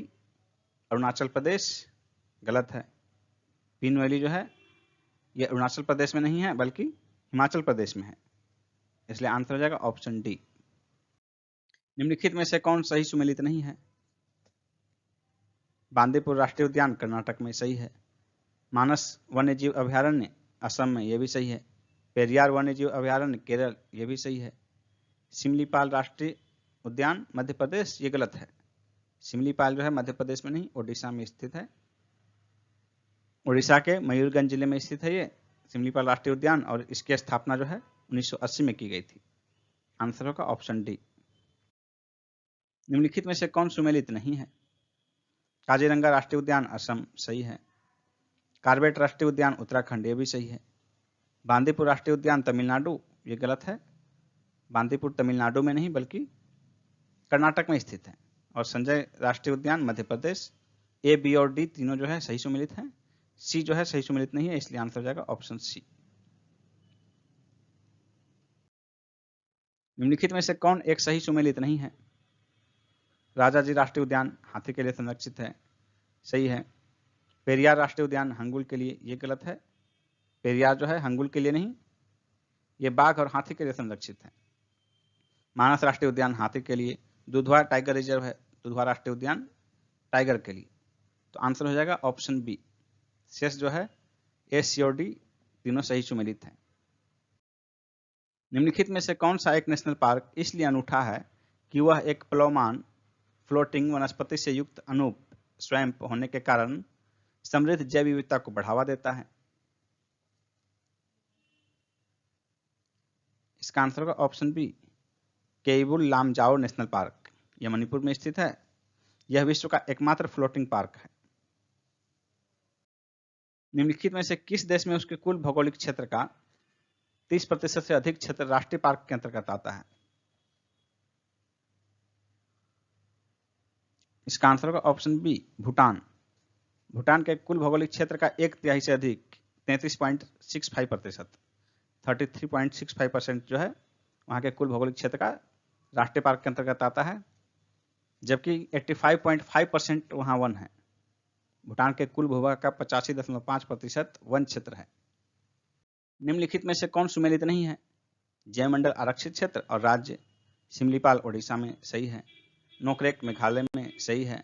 अरुणाचल प्रदेश गलत है। पीन वैली जो है ये अरुणाचल प्रदेश में नहीं है बल्कि हिमाचल प्रदेश में है, इसलिए आंसर हो जाएगा ऑप्शन डी। निम्नलिखित में से कौन सही सुमेलित नहीं है? बांदीपुर राष्ट्रीय उद्यान कर्नाटक में सही है। मानस वन्यजीव अभयारण्य असम में ये भी सही है। पेरियार वन्यजीव अभयारण्य केरल ये भी सही है। सिमलीपाल राष्ट्रीय उद्यान मध्य प्रदेश ये गलत है। सिमलीपाल जो है मध्य प्रदेश में नहीं, ओडिशा में स्थित है। उड़ीसा के मयूरगंज जिले में स्थित है ये सिमलीपाल राष्ट्रीय उद्यान, और इसकी स्थापना जो है 1980 में की गई थी। आंसर होगा ऑप्शन डी। निम्नलिखित में से कौन सुमेलित नहीं है? काजीरंगा राष्ट्रीय उद्यान असम सही है। कॉर्बेट राष्ट्रीय उद्यान उत्तराखंड ये भी सही है। बांदीपुर राष्ट्रीय उद्यान तमिलनाडु ये गलत है। बांदीपुर तमिलनाडु में नहीं बल्कि कर्नाटक में स्थित है। और संजय राष्ट्रीय उद्यान मध्य प्रदेश। ए, बी और डी तीनों जो है सही सुमेलित हैं। सी जो है सही सुमेलित नहीं है, इसलिए आंसर हो जाएगा ऑप्शन सी। निम्नलिखित में से कौन एक सही सुमेलित नहीं है? राजाजी राष्ट्रीय उद्यान हाथी के लिए संरक्षित है, सही है। पेरियार राष्ट्रीय उद्यान हंगुल के लिए ये गलत है। पेरियार जो है हंगुल के लिए नहीं, ये बाघ और हाथी के लिए संरक्षित है। मानस राष्ट्रीय उद्यान हाथी के लिए। दुधवा टाइगर रिजर्व है, दुधवा राष्ट्रीय उद्यान टाइगर के लिए। तो आंसर हो जाएगा ऑप्शन बी। शेष जो है ए, सी और डी तीनों सही सुमेलित हैं। निम्नलिखित में से कौन सा एक नेशनल पार्क इसलिए अनूठा है कि वह एक प्लवमान फ्लोटिंग वनस्पति से युक्त अनूप स्वैम्प होने के कारण समृद्ध जैव विविधता को बढ़ावा देता है? इसका आंसर होगा option B, Keibul Lamjao national park. यह मणिपुर में स्थित है। यह विश्व का एकमात्र फ्लोटिंग पार्क है। निम्नलिखित में से किस देश में उसके कुल भौगोलिक क्षेत्र का 30% से अधिक क्षेत्र राष्ट्रीय पार्क के अंतर्गत आता है? इसका आंसर होगा ऑप्शन बी, भूटान। भूटान के कुल भौगोलिक क्षेत्र का 1/3 से अधिक 33.65%, 33.65% जो है वहां के कुल भौगोलिक क्षेत्र का राष्ट्रीय पार्क के अंतर्गत आता है, जबकि 85.5% वहां वन है। भूटान के कुल भूभाग का 85.5% वन क्षेत्र है। निम्नलिखित में से कौन सुमेलित नहीं है? जयमंडल आरक्षित क्षेत्र और राज्य सिमलीपाल ओडिशा में सही है। नोकरेक मेघालय में सही है।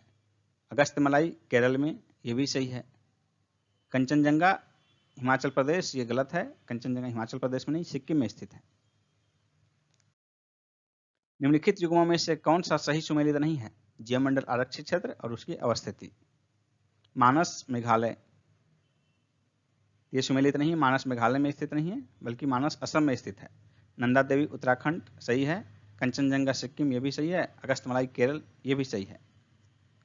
अगस्त्यमलाई केरल में ये भी सही है। कंचनजंगा हिमाचल प्रदेश ये गलत है। कंचनजंगा हिमाचल प्रदेश में नहीं, सिक्किम में स्थित है। निम्नलिखित युग्मों में से कौन सा सही सुमेलित नहीं है? जयमंडल आरक्षित क्षेत्र और उसकी अवस्थिति। मानस मेघालय ये सुमेलित नहीं है। मानस मेघालय में स्थित नहीं है बल्कि मानस असम में स्थित है। नंदा देवी उत्तराखंड सही है। कंचनजंगा सिक्किम, ये भी सही है। अगस्तमलाई केरल, ये भी सही है।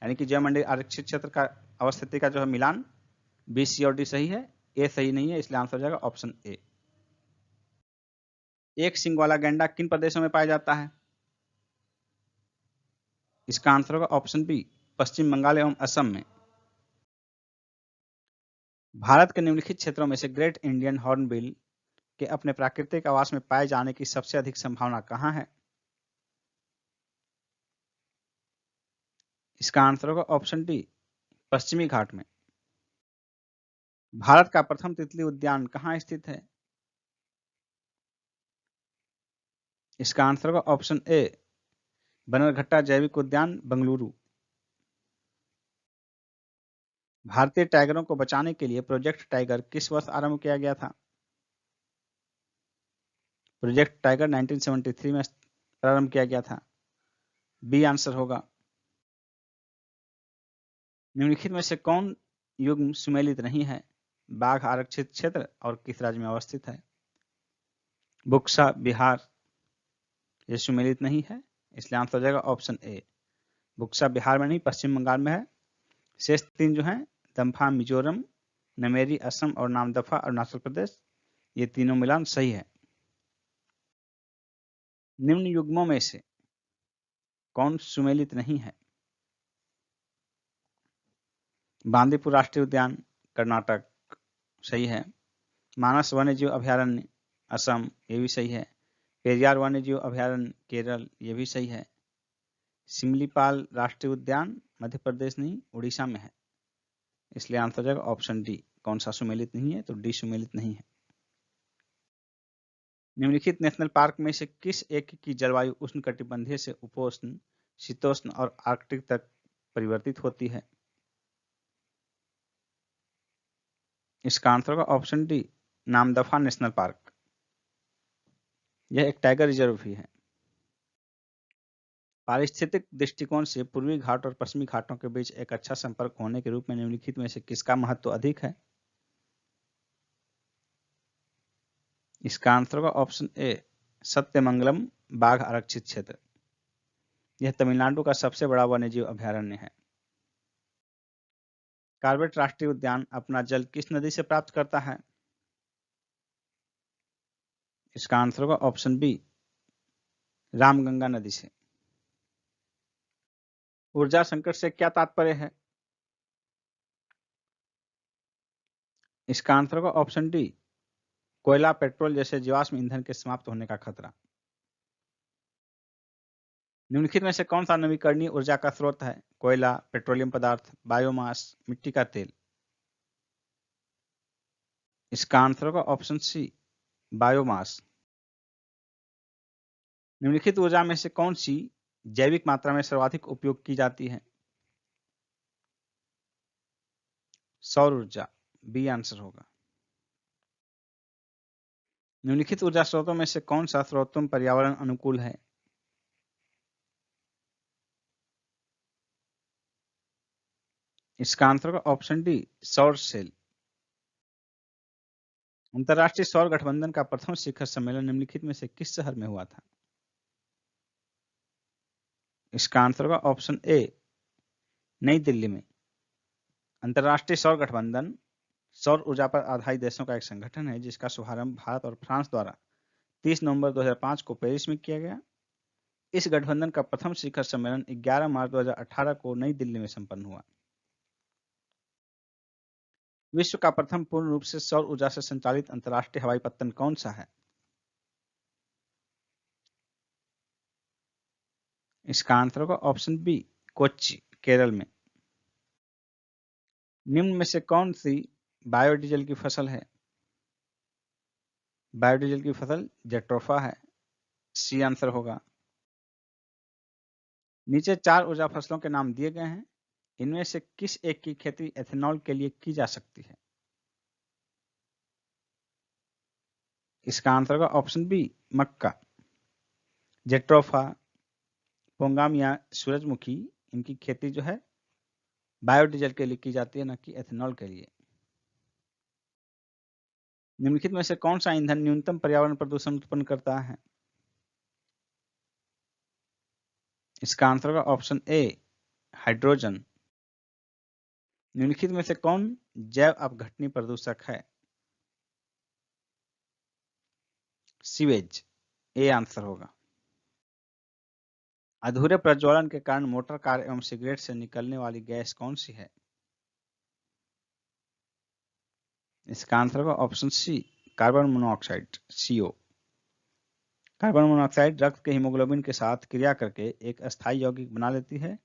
यानी कि जयमंडी आरक्षित क्षेत्र का अवस्थिति का जो है मिलान बी, सी और डी सही है, ए सही नहीं है, इसलिए आंसर हो जाएगा ऑप्शन ए। एक सींग वाला गैंडा किन प्रदेशों में पाया जाता है? इसका आंसर होगा ऑप्शन बी, पश्चिम बंगाल एवं असम में। भारत के निम्नलिखित क्षेत्रों में से ग्रेट इंडियन हॉर्नबिल के अपने प्राकृतिक आवास में पाए जाने की सबसे अधिक संभावना कहां है? इसका आंसर होगा ऑप्शन डी, पश्चिमी घाट में। भारत का प्रथम तितली उद्यान कहां स्थित है? इसका आंसर होगा ऑप्शन ए, बनरघट्टा जैविक उद्यान, बेंगलुरु। भारतीय टाइगरों को बचाने के लिए प्रोजेक्ट टाइगर किस वर्ष आरंभ किया गया था? प्रोजेक्ट टाइगर 1973 में प्रारंभ किया गया था, बी आंसर होगा। निम्नलिखित में से कौन युग्म सुमेलित नहीं है? बाघ आरक्षित क्षेत्र और किस राज्य में अवस्थित है? बुक्सा बिहार, ये सुमेलित नहीं है, इसलिए आंसर हो जाएगा ऑप्शन ए। बुक्सा बिहार में नहीं, पश्चिम बंगाल में है। शेष तीन जो हैं, दम्फा मिजोरम, नमेरी असम और नामदफा अरुणाचल प्रदेश, ये तीनों मिलान सही है। निम्न युग्मों में से कौन सुमेलित नहीं है? बांदीपुर राष्ट्रीय उद्यान, कर्नाटक, सही है। मानस वन्यजीव अभयारण्य, असम, ये भी सही है। पेरियार वन्यजीव अभयारण्य, केरल, ये भी सही है। सिमलीपाल राष्ट्रीय उद्यान, मध्य प्रदेश नहीं, उड़ीसा में है, इसलिए आंसर हो जाएगा ऑप्शन डी। कौन सा सुमेलित नहीं है? तो डी सुमेलित नहीं है। निम्नलिखित नेशनल पार्क में से किस एक की जलवायु उष्णकटिबंधीय से उपोष्ण, शीतोष्ण और आर्कटिक तक परिवर्तित होती है? इसका आंसर होगा option D, Namdapha national park. यह एक टाइगर रिजर्व भी है। पारिस्थितिक दृष्टिकोण से पूर्वी घाट और पश्चिमी घाटों के बीच एक अच्छा संपर्क होने के रूप में निम्नलिखित में से किसका महत्व अधिक है? इसका आंसर होगा ऑप्शन ए, सत्यमंगलम बाघ आरक्षित क्षेत्र। यह तमिलनाडु का सबसे बड़ा वन्यजीव अभयारण्य है। कार्बेट राष्ट्रीय उद्यान अपना जल किस नदी से प्राप्त करता है? इसका आंसर होगा ऑप्शन बी, रामगंगा नदी से। ऊर्जा संकट से क्या तात्पर्य है? इसका आंसर होगा ऑप्शन डी, कोयला, पेट्रोल जैसे जीवाश्म ईंधन के समाप्त होने का खतरा। निम्नलिखित में से कौन सा नवीकरणीय ऊर्जा का स्रोत है? कोयला, पेट्रोलियम पदार्थ, बायोमास, मिट्टी का तेल। इसका आंसर होगा ऑप्शन सी, बायोमास। निम्नलिखित ऊर्जा में से कौन सी जैविक मात्रा में सर्वाधिक उपयोग की जाती है? सौर ऊर्जा, बी आंसर होगा। निम्नलिखित ऊर्जा स्रोतों में से कौन सा सर्वोत्तम पर्यावरण अनुकूल है? इसका आंसर होगा ऑप्शन डी, सौर सेल। अंतर्राष्ट्रीय सौर गठबंधन का प्रथम शिखर सम्मेलन निम्नलिखित में से किस शहर में हुआ था? इसका आंसर होगा ऑप्शन ए, नई दिल्ली में। अंतर्राष्ट्रीय सौर गठबंधन सौर ऊर्जा पर आधारित देशों का एक संगठन है जिसका शुभारंभ भारत और फ्रांस द्वारा 30 नवंबर 2005 को पेरिस में किया गया। इस गठबंधन का प्रथम शिखर सम्मेलन 11 मार्च 2018 को नई दिल्ली में संपन्न हुआ। विश्व का प्रथम पूर्ण रूप से सौर ऊर्जा से संचालित अंतर्राष्ट्रीय हवाई पत्तन कौन सा है? इसका आंसर होगा ऑप्शन बी, कोच्चि, केरल में। निम्न में से कौन सी बायोडीजल की फसल है? बायोडीजल की फसल जेट्रोफा है, सी आंसर होगा। नीचे 4 ऊर्जा फसलों के नाम दिए गए हैं, इनमें से किस एक की खेती एथेनॉल के लिए की जा सकती है? इसका आंसर होगा ऑप्शन बी, मक्का। जेट्रोफा, पोंगाम या सूरजमुखी, इनकी खेती जो है बायोडीजल के लिए की जाती है, न कि एथेनॉल के लिए। निम्नलिखित में से कौन सा ईंधन न्यूनतम पर्यावरण प्रदूषण उत्पन्न करता है? इसका आंसर होगा ऑप्शन ए हाइड्रोजन। निम्नलिखित में से कौन जैव अपघटनी प्रदूषक है? सीवेज ए आंसर होगा। अधूरे प्रज्वलन के कारण मोटर कार एवं सिगरेट से निकलने वाली गैस कौन सी है? इसका आंसर होगा option C carbon monoxide CO। Carbon monoxide रक्त के हीमोग्लोबिन के साथ क्रिया करके एक अस्थायी यौगिक बना लेती है,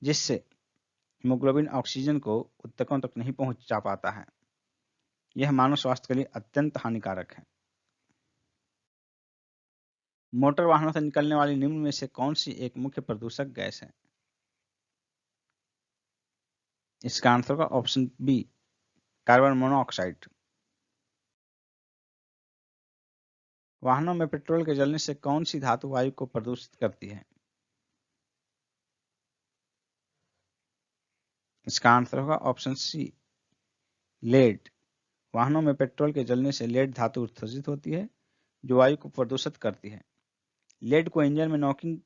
जिससे हीमोग्लोबिन ऑक्सीजन को ऊतकों तक नहीं पहुंचा पाता है। यह मानव स्वास्थ्य के लिए अत्यंत हानिकारक है। मोटर वाहनों से निकलने वाली निम्न में से कौन सी एक मुख्य प्रदूषक गैस है? इसका आंसर होगा ऑप्शन बी कार्बन मोनोऑक्साइड। वाहनों में पेट्रोल के जलने से कौन सी धातु वायु को प्रदूषित करती है? इसका आंसर होगा ऑप्शन सी लेड। वाहनों में पेट्रोल के जलने से लेड धातु उत्सर्जित होती है, जो वायु को प्रदूषित करती है। लेड को इंजन में नॉकिंग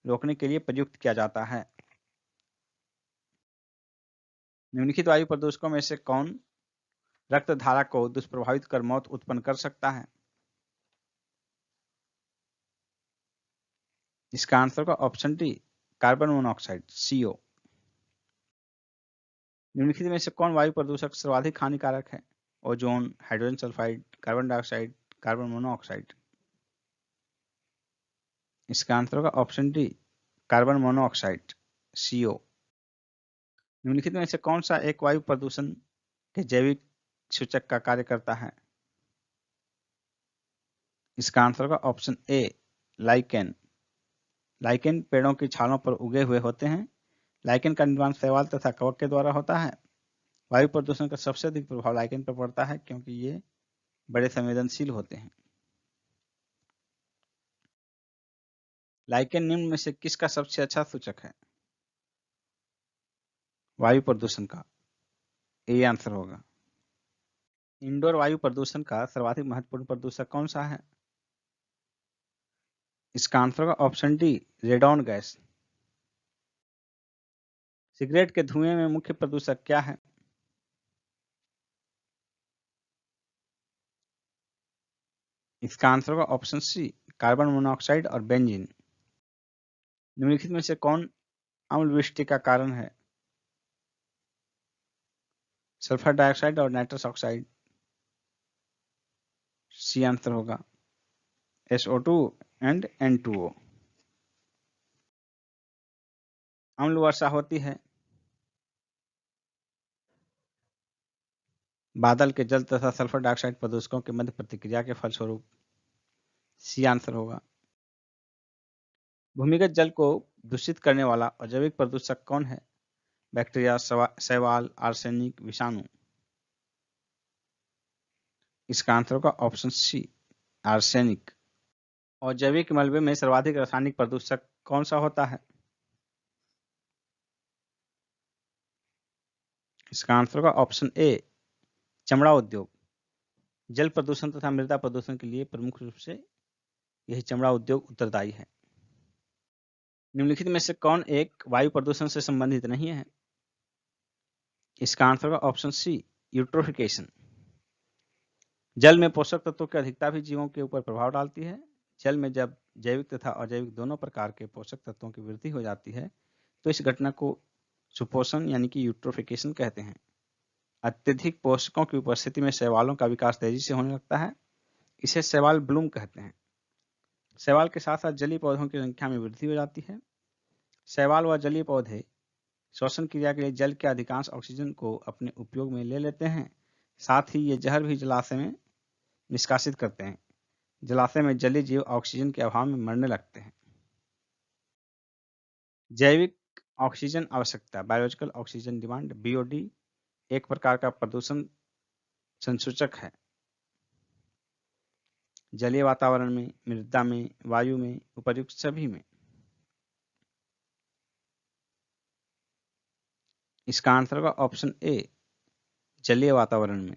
रोकने के लिए प्रयुक्त किया जाता है। निम्नलिखित वायु प्रदूषकों में से कौन रक्त धारा को दुष्प्रभावित कर मौत उत्पन्न कर सकता है? इसका आंसर होगा option D carbon monoxide CO। निम्नलिखित में से कौन वायु प्रदूषक सर्वाधिक हानिकारक है? Ozone, hydrogen sulphide, carbon dioxide, carbon monoxide. इसका आंसर होगा option D carbon monoxide CO। निम्नलिखित में से कौन सा एक वायु प्रदूषण के जैविक सूचक का कार्य करता है? इसका आंसर होगा ऑप्शन ए लाइकेन। लाइकेन पेड़ों की छालों पर उगे हुए होते हैं। लाइकेन का निर्माण शैवाल तथा कवक के द्वारा होता है। वायु प्रदूषण का सबसे अधिक प्रभाव लाइकेन पर पड़ता है, क्योंकि ये बड़े संवेदनशील होते हैं। लाइकेन निम्न में से किसका सबसे अच्छा सूचक है? वायु प्रदूषण का ए आंसर होगा। इंडोर वायु प्रदूषण का सर्वाधिक महत्वपूर्ण प्रदूषक कौन सा है? इसका आंसर होगा option D radon gas. Cigarette के धुएं में मुख्य प्रदूषक क्या है? इसका आंसर होगा ऑप्शन सी कार्बन मोनोऑक्साइड और बेंजीन। निम्नलिखित में से कौन अम्ल वृष्टि का कारण है? सल्फर डाइऑक्साइड और नाइट्रस ऑक्साइड। सी आंसर होगा SO2 एंड N2O। अम्ल वर्षा होती है बादल के जल तथा सल्फर डाइऑक्साइड प्रदूषकों के मध्य प्रतिक्रिया के फलस्वरूप। सी आंसर होगा। भूमिगत जल को दूषित करने वाला अजैविक प्रदूषक कौन है? बैक्टीरिया, शैवाल, आर्सेनिक, विषाणु। इसका आंसर होगा ऑप्शन सी आर्सेनिक। और जैविक मलबे में सर्वाधिक रासायनिक प्रदूषक कौन सा होता है? इसका आंसर होगा ऑप्शन ए चमड़ा उद्योग। जल प्रदूषण तथा मृदा प्रदूषण के लिए प्रमुख रूप से यही चमड़ा उद्योग उत्तरदायी है। निम्नलिखित में से कौन एक वायु प्रदूषण से संबंधित नहीं है? इसका आंसर होगा ऑप्शन सी यूट्रोफिकेशन। जल में पोषक तत्वों की अधिकता भी जीवों के ऊपर प्रभाव डालती है। जल में जब जैविक तथा अजैविक दोनों प्रकार के पोषक तत्वों की वृद्धि हो जाती है, तो इस घटना को सुपोषण यानी कि यूट्रोफिकेशन कहते हैं। अत्यधिक पोषकों की उपस्थिति में शैवालों का विकास तेजी से होने लगता है। इसे शैवाल ब्लूम कहते हैं। शैवाल के साथ साथ जलीय पौधों की संख्या में वृद्धि हो जाती है। शैवाल व जलीय पौधे श्वसन क्रिया के लिए जल के अधिकांश ऑक्सीजन को अपने उपयोग में ले लेते हैं। साथ ही ये जहर भी जलाशय में निष्कासित करते हैं। जलाशय में जलीय जीव ऑक्सीजन के अभाव में मरने लगते हैं। जैविक ऑक्सीजन आवश्यकता बायोलॉजिकल ऑक्सीजन डिमांड BOD एक प्रकार का प्रदूषण संसूचक है। जलीय वातावरण में, मृदा में, वायु में, उपर्युक्त सभी में। इसका आंसर होगा ऑप्शन ए जलीय वातावरण में।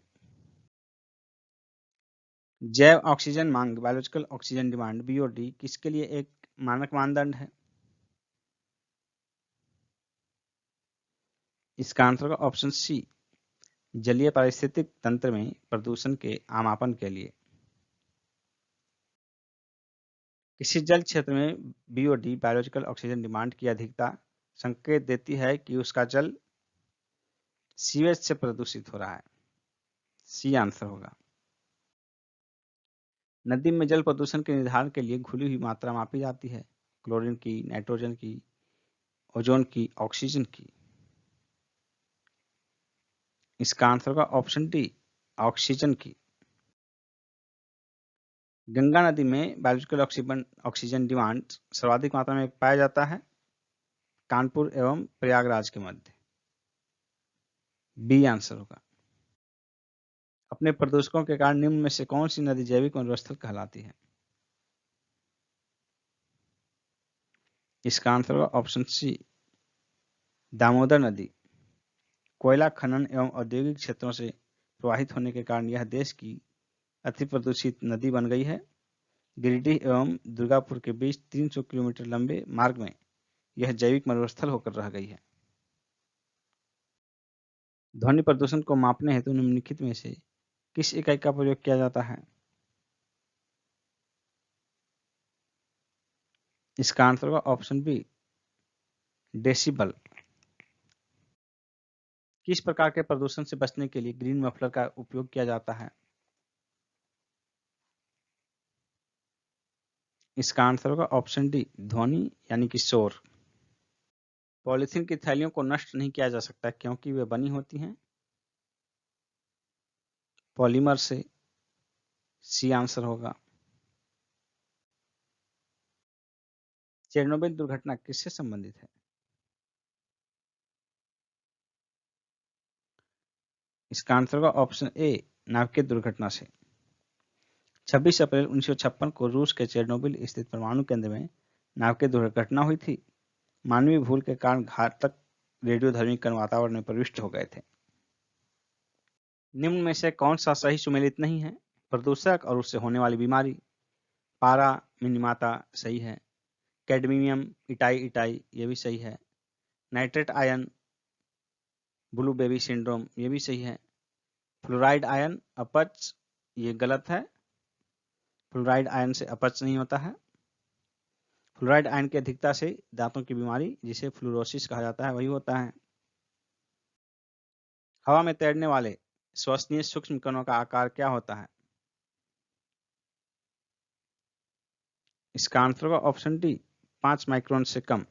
जैव ऑक्सीजन मांग बायोलॉजिकल ऑक्सीजन डिमांड BOD किसके लिए एक मानक मानदंड है? इसका आंसर होगा ऑप्शन सी, जलीय पारिस्थितिक तंत्र में प्रदूषण के आमापन के लिए। किसी जल क्षेत्र में बीओडी बायोलॉजिकल ऑक्सीजन डिमांड की अधिकता संकेत देती है कि उसका जल सीवेज से प्रदूषित हो रहा है। सी आंसर होगा। नदी में जल प्रदूषण के निर्धारण के लिए घुली हुई मात्रा मापी जाती है, क्लोरीन की, नाइट्रोजन की, ओजोन की, ऑक्सीजन की। इसका आंसर होगा ऑप्शन डी, ऑक्सीजन की। गंगा नदी में बायोलॉजिकल ऑक्सीजन डिमांड सर्वाधिक मात्रा में पाया जाता है कानपुर एवं प्रयागराज के मध्य। बी आंसर होगा। अपने प्रदूषकों के कारण निम्न में से कौन सी नदी जैविक मरुस्थल कहलाती है? इसका आंसर होगा ऑप्शन सी, दामोदर नदी। कोयला खनन एवं औद्योगिक क्षेत्रों से प्रवाहित होने के कारण यह देश की अति प्रदूषित नदी बन गई है। गिरिडीह एवं दुर्गापुर के बीच 300 किलोमीटर लंबे मार्ग में यह जैविक मरुस्थल होकर रह गई है। ध्वनि प्रदूषण को मापने हेतु निम्नलिखित में से किस इकाई का प्रयोग किया जाता है? इसका आंसर होगा ऑप्शन बी, डेसिबल। किस प्रकार के प्रदूषण से बचने के लिए ग्रीन मफलर का उपयोग किया जाता है? इसका आंसर होगा ऑप्शन डी, ध्वनि यानी कि शोर। पॉलीथीन की थैलियों को नष्ट नहीं किया जा सकता क्योंकि वे बनी होती हैं पॉलीमर से। सी आंसर होगा। चेरनोबिल दुर्घटना किससे संबंधित है? इसका आंसर होगा ऑप्शन ए, नाभिकीय दुर्घटना से। 26 अप्रैल 1956 को रूस के चेरनोबिल स्थित परमाणु केंद्र में नाभिकीय दुर्घटना हुई थी। मानवीय भूल के कारण घातक रेडियोधर्मी कण वातावरण में प्रविष्ट हो गए थे। निम्न में से कौन सा सही सुमेलित नहीं है? प्रदूषक और उससे होने वाली बीमारी। पारा मिनीमाता सही है। कैडमियम इटाई इटाई ये भी सही है। Nitrate ion blue baby syndrome ये भी सही है। फ्लोराइड आयन अपच ये गलत है। फ्लोराइड आयन से अपच नहीं होता है। फ्लोराइड आयन की अधिकता से दांतों की बीमारी जिसे फ्लोरोसिस कहा जाता है वही होता है। हवा में तैरने वाले श्वसनीय सूक्ष्म कणों का आकार क्या होता है? इसका आंसर होगा ऑप्शन डी, 5 माइक्रोन से कम।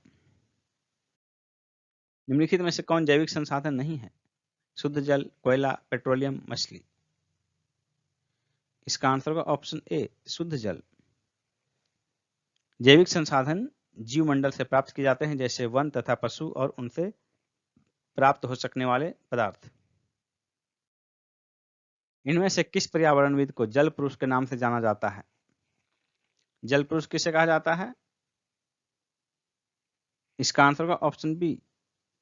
निम्नलिखित में से कौन जैविक संसाधन नहीं है? शुद्ध जल, कोयला, पेट्रोलियम, मछली। इसका आंसर होगा ऑप्शन ए, शुद्ध जल। जैविक संसाधन जीवमंडल से प्राप्त किए जाते हैं जैसे वन तथा पशु और उनसे प्राप्त हो सकने वाले पदार्थ। इनमें से किस पर्यावरणविद को जल पुरुष के नाम से जाना जाता है? जल पुरुष किसे कहा जाता है? इसका आंसर होगा ऑप्शन बी,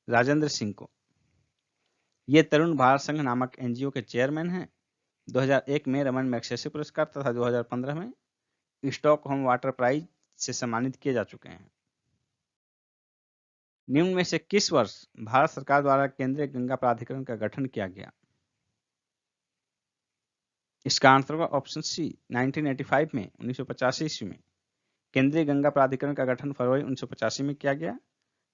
राजेंद्र सिंह को। ये तरुण भारत संघ नामक एनजीओ के चेयरमैन हैं। 2001 में रमन मैग्सेसे पुरस्कार तथा 2015 में स्टॉकहोम वाटर प्राइज से सम्मानित किए जा चुके हैं। निम्न में से किस वर्ष भारत सरकार द्वारा केंद्रीय गंगा प्राधिकरण का गठन किया गया? इसका आंसर होगा ऑप्शन सी, 1985 में 1985 ईस्वी में केंद्रीय गंगा प्राधिकरण का गठन फरवरी 1985 में किया गया।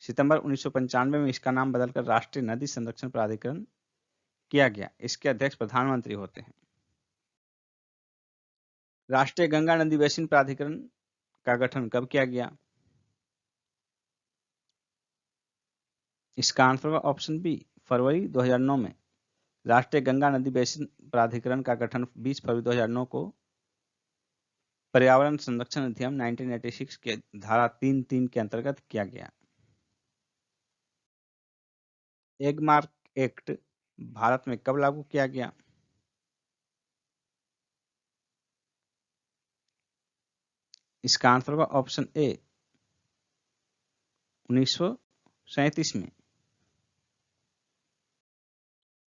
सितंबर 1995 में इसका नाम बदलकर राष्ट्रीय नदी संरक्षण प्राधिकरण किया गया। इसके अध्यक्ष प्रधानमंत्री होते हैं। राष्ट्रीय गंगा नदी बेसिन प्राधिकरण का गठन कब किया गया? इसका आंसर होगा ऑप्शन बी, फरवरी 2009 में। राष्ट्रीय गंगा नदी बेसिन प्राधिकरण का गठन 20 फरवरी 2009 को पर्यावरण संरक्षण अधिनियम 1986 के धारा 3(3) के अंतर्गत किया गया। एगमार्क एक्ट भारत में कब लागू किया गया? इसका आंसर होगा ऑप्शन ए, 1937 में।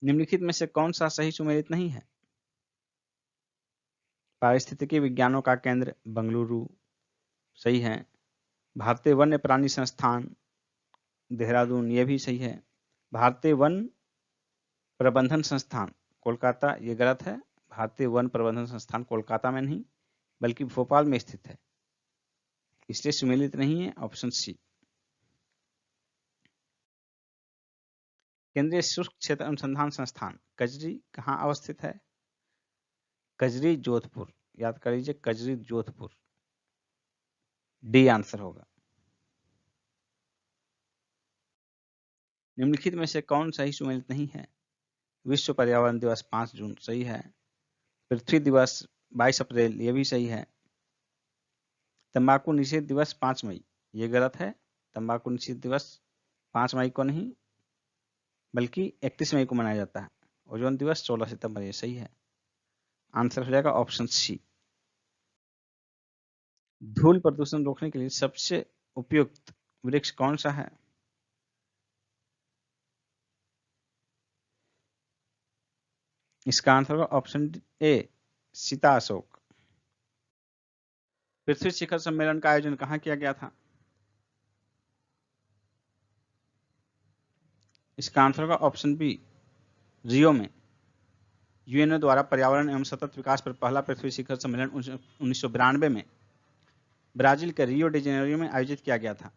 निम्नलिखित में से कौन सा सही सुमेलित नहीं है? पारिस्थितिकी विज्ञानों का केंद्र बंगलुरु सही है। भारतीय वन्य प्राणी संस्थान देहरादून ये भी सही है। भारतीय वन प्रबंधन संस्थान कोलकाता, ये गलत है। भारतीय वन प्रबंधन संस्थान कोलकाता में नहीं बल्कि भोपाल में स्थित है, इसलिए सुमेलित नहीं है। Option C. केंद्रीय शुष्क क्षेत्र अनुसंधान संस्थान कजरी कहाँ अवस्थित है? कजरी जोधपुर, याद कर लीजिए, कजरी जोधपुर। डी आंसर होगा। निम्नलिखित में से कौन सही सुमेलित नहीं है? विश्व पर्यावरण दिवस 5 जून, सही है। पृथ्वी दिवस 22 अप्रैल, ये भी सही है। तंबाकू निषेध दिवस 5 मई, ये गलत है। तंबाकू निषेध दिवस 5 मई को नहीं बल्कि 31 मई को मनाया जाता है। ओजोन दिवस 16 सितंबर, ये सही है। आंसर हो जाएगा ऑप्शन सी। धूल प्रदूषण रोकने के लिए सबसे उपयुक्त वृक्ष कौन सा है? इसका आंसर होगा ऑप्शन ए, सीता अशोक। पृथ्वी शिखर सम्मेलन का आयोजन कहाँ किया गया था? इसका आंसर होगा ऑप्शन बी, रियो में। यूएनओ द्वारा पर्यावरण एवं सतत विकास पर पहला पृथ्वी शिखर सम्मेलन 1992 में ब्राजील के रियो डी जेनेरियो में आयोजित किया गया था।